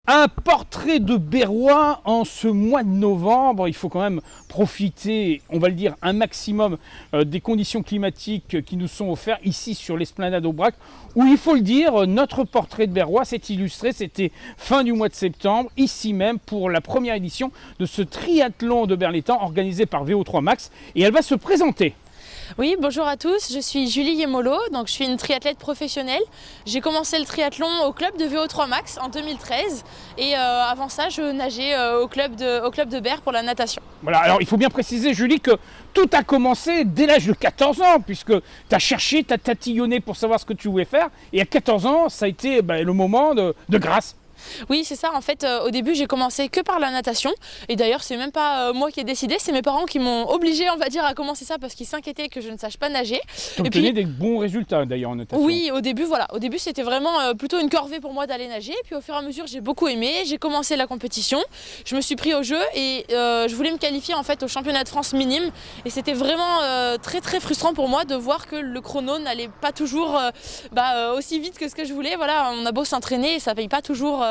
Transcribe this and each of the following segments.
Un portrait de Berrois en ce mois de novembre. Il faut quand même profiter, on va le dire, un maximum des conditions climatiques qui nous sont offertes ici sur l'Esplanade Aubrac, où il faut le dire, notre portrait de Berrois s'est illustré. C'était fin du mois de septembre, ici même, pour la première édition de ce triathlon de Berlétan organisé par VO3 Max. Et elle va se présenter. Oui, bonjour à tous, je suis Julie Yemolo, donc je suis une triathlète professionnelle. J'ai commencé le triathlon au club de VO3 Max en 2013 et avant ça je nageais au club de Berre pour la natation. Voilà, alors il faut bien préciser Julie que tout a commencé dès l'âge de 14 ans puisque tu as cherché, tu as tatillonné pour savoir ce que tu voulais faire et à 14 ans ça a été le moment de grâce. Oui, c'est ça. En fait, au début, j'ai commencé que par la natation. Et d'ailleurs, c'est même pas moi qui ai décidé, c'est mes parents qui m'ont obligée, on va dire, à commencer ça parce qu'ils s'inquiétaient que je ne sache pas nager. Tu obtenais des bons résultats d'ailleurs en natation. Oui, au début, voilà. Au début, c'était vraiment plutôt une corvée pour moi d'aller nager. Puis au fur et à mesure, j'ai beaucoup aimé. J'ai commencé la compétition. Je me suis pris au jeu et je voulais me qualifier en fait au championnat de France minime. Et c'était vraiment très très frustrant pour moi de voir que le chrono n'allait pas toujours aussi vite que ce que je voulais. Voilà, on a beau s'entraîner, ça paye pas toujours.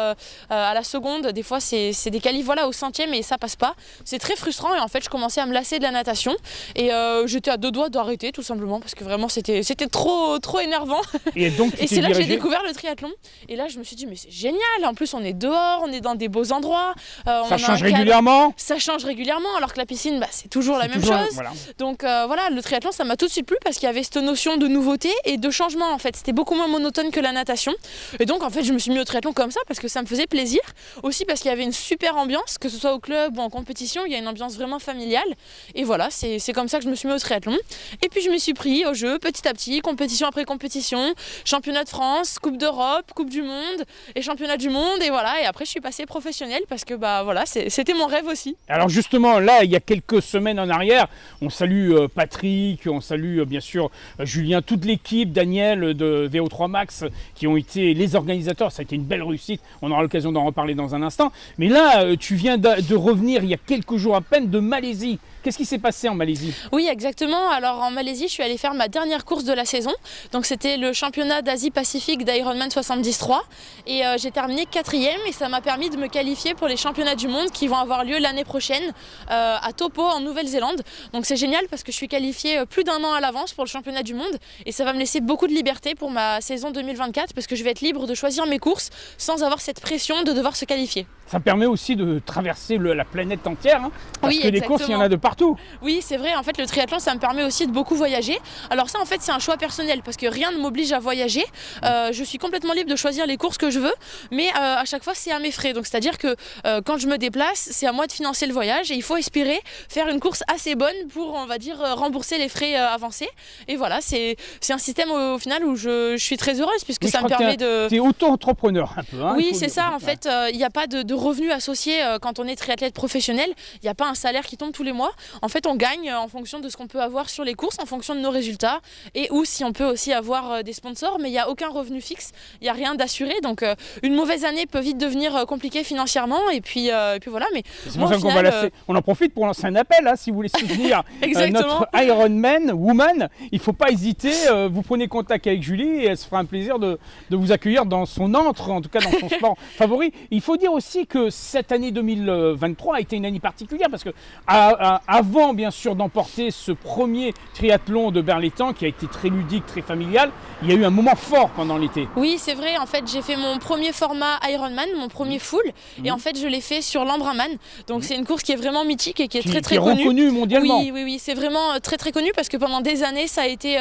À la seconde, des fois c'est des qualifs au centième et ça passe pas. C'est très frustrant et en fait je commençais à me lasser de la natation et j'étais à deux doigts d'arrêter tout simplement parce que vraiment c'était trop énervant. Et donc c'est là que j'ai découvert le triathlon et là je me suis dit mais c'est génial, en plus on est dehors, on est dans des beaux endroits. Ça change régulièrement. Ça change régulièrement alors que la piscine c'est toujours la même chose. Voilà. Donc voilà, le triathlon ça m'a tout de suite plu parce qu'il y avait cette notion de nouveauté et de changement en fait. C'était beaucoup moins monotone que la natation et donc en fait je me suis mis au triathlon comme ça parce que ça me faisait plaisir, aussi parce qu'il y avait une super ambiance, que ce soit au club ou en compétition, il y a une ambiance vraiment familiale et voilà, c'est comme ça que je me suis mis au triathlon et puis je me suis pris au jeu petit à petit, compétition après compétition, championnat de France, coupe d'Europe, coupe du monde et championnat du monde et voilà, et après je suis passée professionnelle parce que voilà, c'était mon rêve aussi. Alors justement là, il y a quelques semaines en arrière, on salue Patrick, on salue bien sûr Julien, toute l'équipe, Daniel de VO3 Max qui ont été les organisateurs, ça a été une belle réussite, on aura l'occasion d'en reparler dans un instant. Mais là, tu viens de revenir il y a quelques jours à peine de Malaisie. Qu'est-ce qui s'est passé en Malaisie? Oui, exactement. Alors en Malaisie, je suis allée faire ma dernière course de la saison. Donc c'était le championnat d'Asie-Pacifique d'Ironman 73 et j'ai terminé 4e et ça m'a permis de me qualifier pour les championnats du monde qui vont avoir lieu l'année prochaine à Taupo en Nouvelle-Zélande. Donc c'est génial parce que je suis qualifiée plus d'un an à l'avance pour le championnat du monde et ça va me laisser beaucoup de liberté pour ma saison 2024 parce que je vais être libre de choisir mes courses sans avoir cette pression de devoir se qualifier. Ça permet aussi de traverser la planète entière, hein, parce oui, que des courses, il y en a de partout. Oui, c'est vrai, en fait le triathlon ça me permet aussi de beaucoup voyager. Alors ça en fait c'est un choix personnel parce que rien ne m'oblige à voyager. Je suis complètement libre de choisir les courses que je veux, mais à chaque fois c'est à mes frais. Donc c'est-à-dire que quand je me déplace, c'est à moi de financer le voyage et il faut espérer faire une course assez bonne pour, on va dire, rembourser les frais avancés. Et voilà, c'est un système au final où je suis très heureuse puisque ça me permet de... Tu es auto-entrepreneur un peu. Hein, oui, c'est ça, en fait, il n'y a pas de revenus associés quand on est triathlète professionnel. Il n'y a pas un salaire qui tombe tous les mois. En fait, on gagne en fonction de ce qu'on peut avoir sur les courses, en fonction de nos résultats et ou si on peut aussi avoir des sponsors, mais il n'y a aucun revenu fixe, il n'y a rien d'assuré. Donc une mauvaise année peut vite devenir compliquée financièrement et puis voilà. Mais c'est pour ça qu'on va on en profite pour lancer un appel, hein, si vous voulez soutenir notre Ironman Woman, il ne faut pas hésiter, vous prenez contact avec Julie et elle se fera un plaisir de vous accueillir dans son antre, en tout cas dans son sport favori. Il faut dire aussi que cette année 2023 a été une année particulière parce que avant bien sûr d'emporter ce premier triathlon de Berlétan qui a été très ludique, très familial, il y a eu un moment fort pendant l'été. Oui, c'est vrai, en fait j'ai fait mon premier format Ironman, mon premier full et en fait je l'ai fait sur l'Ambraman. Donc c'est une course qui est vraiment mythique et qui est très connue. Reconnue mondialement. Oui, c'est vraiment très connu parce que pendant des années ça a été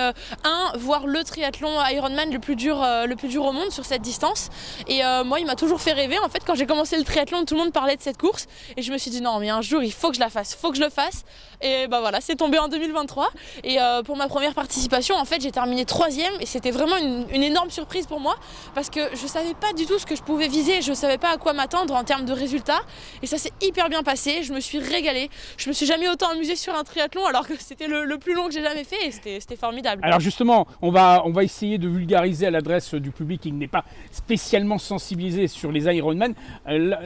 voire le triathlon Ironman le plus dur au monde sur cette distance. Et moi il m'a toujours fait rêver. En fait quand j'ai commencé le triathlon, tout le monde parlait de cette course et je me suis dit non mais un jour il faut que je la fasse, faut que je le fasse. Et bah voilà, c'est tombé en 2023 et pour ma première participation en fait j'ai terminé 3e et c'était vraiment une énorme surprise pour moi parce que je savais pas du tout ce que je pouvais viser, je savais pas à quoi m'attendre en termes de résultats et ça s'est hyper bien passé, je me suis régalée, je me suis jamais autant amusée sur un triathlon alors que c'était le plus long que j'ai jamais fait et c'était formidable. Alors justement, on va essayer de vulgariser à l'adresse du public qui n'est pas spécialement sensibilisé sur les Ironman.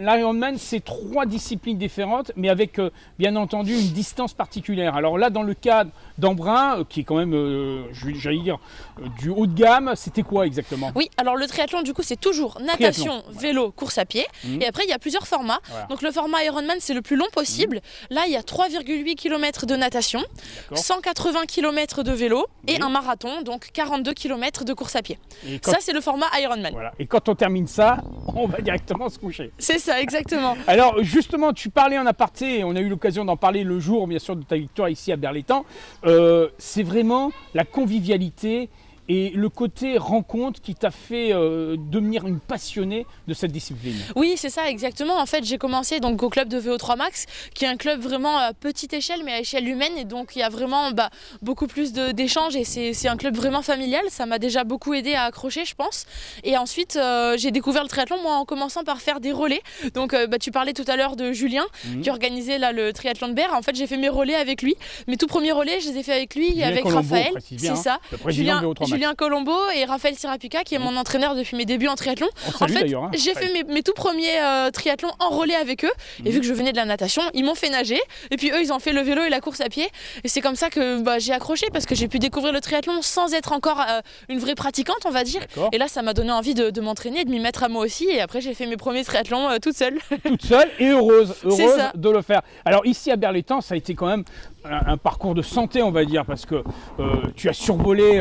l'Ironman, c'est 3 disciplines différentes, mais avec bien entendu une distance particulière. Alors là, dans le cas d'Embrun, qui est quand même, j'allais dire, du haut de gamme, c'était quoi exactement? Oui, alors le triathlon, du coup, c'est toujours natation, vélo, course à pied. Et après, il y a plusieurs formats. Voilà. Donc le format Ironman, c'est le plus long possible. Là, il y a 3,8 km de natation, 180 km de vélo et un marathon, donc 42 km de course à pied. Ça, c'est le format Ironman. Voilà. Et quand on termine ça, on va directement se coucher. C'est ça, exactement. Alors justement, tu parlais en aparté, et on a eu l'occasion d'en parler le jour, bien sûr, de ta victoire ici à Berlétan. C'est vraiment la convivialité et le côté rencontre qui t'a fait devenir une passionnée de cette discipline. Oui, c'est ça, exactement. En fait, j'ai commencé donc au club de VO3 Max, qui est un club vraiment à petite échelle, mais à échelle humaine. Et donc, il y a vraiment beaucoup plus d'échanges et c'est un club vraiment familial. Ça m'a déjà beaucoup aidé à accrocher, je pense. Et ensuite, j'ai découvert le triathlon, moi, en commençant par faire des relais. Donc, tu parlais tout à l'heure de Julien, qui organisait là, le triathlon de Berre. En fait, j'ai fait mes relais avec lui. Mes tout premiers relais, je les ai fait avec lui et avec Colombo, Raphaël. C'est ça. Julien Colombo et Raphaël Sirapica, qui est mon entraîneur depuis mes débuts en triathlon. En fait, j'ai fait mes tout premiers triathlons en relais avec eux. Et vu que je venais de la natation, ils m'ont fait nager. Et puis eux, ils ont fait le vélo et la course à pied. Et c'est comme ça que j'ai accroché, parce que j'ai pu découvrir le triathlon sans être encore une vraie pratiquante, on va dire. Et là, ça m'a donné envie de m'entraîner, de m'y mettre à moi aussi. Et après, j'ai fait mes premiers triathlons toute seule. Toute seule et heureuse de le faire. Alors ici à Berlétan, ça a été quand même un parcours de santé, on va dire, parce que tu as survolé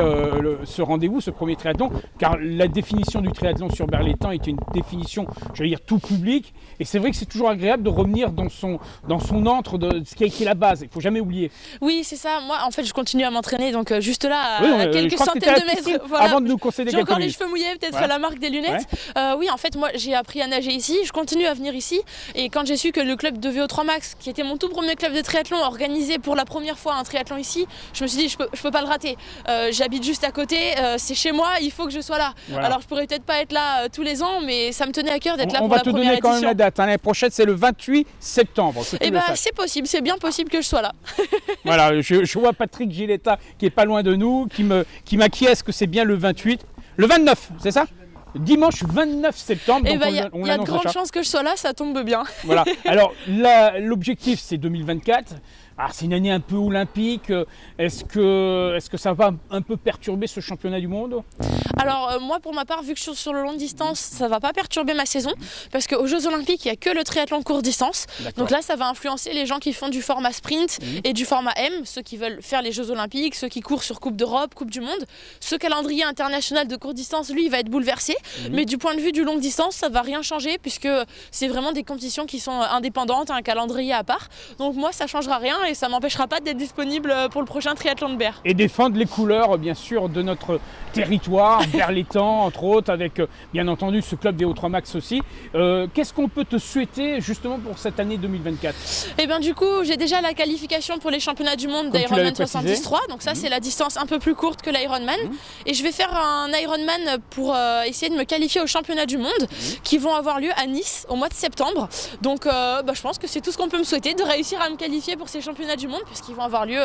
ce rendez-vous, ce premier triathlon, car la définition du triathlon sur Berlétan était une définition, j'allais dire, tout public. Et c'est vrai que c'est toujours agréable de revenir dans son antre de ce qui a été la base. Il ne faut jamais oublier. Oui, c'est ça. Moi, en fait, je continue à m'entraîner, donc juste là, à quelques centaines de mètres. Voilà. Avant de nous concéder j'ai encore les cheveux mouillés, peut-être la marque des lunettes. Oui, en fait, moi, j'ai appris à nager ici. Je continue à venir ici. Et quand j'ai su que le club de VO3 Max, qui était mon tout premier club de triathlon, organisait pour la première fois un triathlon ici, je me suis dit, je peux pas le rater. J'habite juste à côté, c'est chez moi, il faut que je sois là. Voilà. Alors, je pourrais peut-être pas être là tous les ans, mais ça me tenait à cœur d'être là pour la première édition. On va te donner quand même la date. L'année prochaine, c'est le 28 septembre. Et c'est possible, c'est bien possible que je sois là. Voilà, je vois Patrick Giletta qui est pas loin de nous, qui m'acquiesce que c'est bien le 28. Le 29, c'est ça? Dimanche 29 septembre. Il y a de grandes chances que je sois là, ça tombe bien. Voilà. Alors l'objectif, c'est 2024. Alors, c'est une année un peu olympique. Est-ce que ça va un peu perturber ce championnat du monde? Alors moi, pour ma part, vu que je suis sur le long distance, ça ne va pas perturber ma saison, parce qu'aux Jeux Olympiques, il n'y a que le triathlon courte distance. Donc là, ça va influencer les gens qui font du format sprint et du format M, ceux qui veulent faire les Jeux Olympiques, ceux qui courent sur Coupe d'Europe, Coupe du Monde. Ce calendrier international de courte distance, lui, il va être bouleversé. Mais du point de vue du longue distance, ça ne va rien changer, puisque c'est vraiment des compétitions qui sont indépendantes, un calendrier à part. Donc moi, ça ne changera rien. Et ça m'empêchera pas d'être disponible pour le prochain triathlon de Berre. Et défendre les couleurs, bien sûr, de notre territoire, Berlétan, entre autres, avec bien entendu ce club des VO3 Max aussi. Qu'est-ce qu'on peut te souhaiter justement pour cette année 2024? Eh bien du coup, j'ai déjà la qualification pour les championnats du monde d'Ironman 73, donc ça c'est la distance un peu plus courte que l'Ironman. Et je vais faire un Ironman pour essayer de me qualifier aux championnats du monde qui vont avoir lieu à Nice au mois de septembre. Donc je pense que c'est tout ce qu'on peut me souhaiter, de réussir à me qualifier pour ces championnats du monde, puisqu'ils vont avoir lieu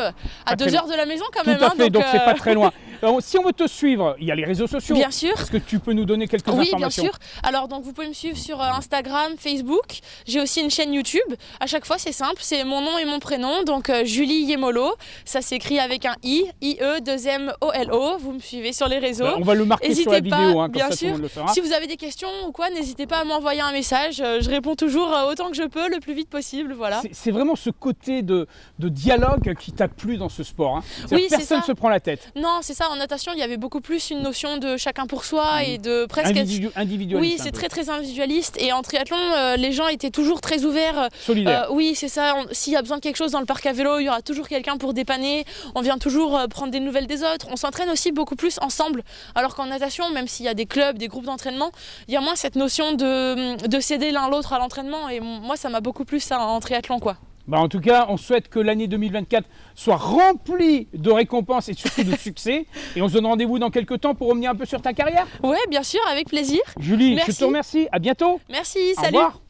à 2 heures de la maison quand même. Tout à fait, donc c'est pas très loin. Alors, si on veut te suivre, il y a les réseaux sociaux. Bien sûr. Est-ce que tu peux nous donner quelques informations? Oui, bien sûr. Alors donc vous pouvez me suivre sur Instagram, Facebook. J'ai aussi une chaîne YouTube. À chaque fois, c'est simple, c'est mon nom et mon prénom. Donc Julie Yemolo. Ça s'écrit avec un I, IE, 2MOLO. Vous me suivez sur les réseaux. On va le marquer sur la vidéo, comme bien ça sûr. tout le monde le fera. Si vous avez des questions ou quoi, n'hésitez pas à m'envoyer un message. Je réponds toujours autant que je peux, le plus vite possible. Voilà. C'est vraiment ce côté de dialogue qui t'a plu dans ce sport. Oui, personne ne se prend la tête. Non, c'est ça. En natation, il y avait beaucoup plus une notion de chacun pour soi et de presque individualiste. Oui, c'est très individualiste. Et en triathlon, les gens étaient toujours très ouverts. Solidaires. Oui, c'est ça. S'il y a besoin de quelque chose dans le parc à vélo, il y aura toujours quelqu'un pour dépanner. On vient toujours prendre des nouvelles des autres. On s'entraîne aussi beaucoup plus ensemble. Alors qu'en natation, même s'il y a des clubs, des groupes d'entraînement, il y a moins cette notion de s'aider l'un l'autre à l'entraînement. Et moi, ça m'a beaucoup plu ça en triathlon, quoi. En tout cas, on souhaite que l'année 2024 soit remplie de récompenses et surtout de succès. Et on se donne rendez-vous dans quelques temps pour revenir un peu sur ta carrière. Oui, bien sûr, avec plaisir. Julie, merci. Je te remercie. À bientôt. Merci, Au salut. revoir.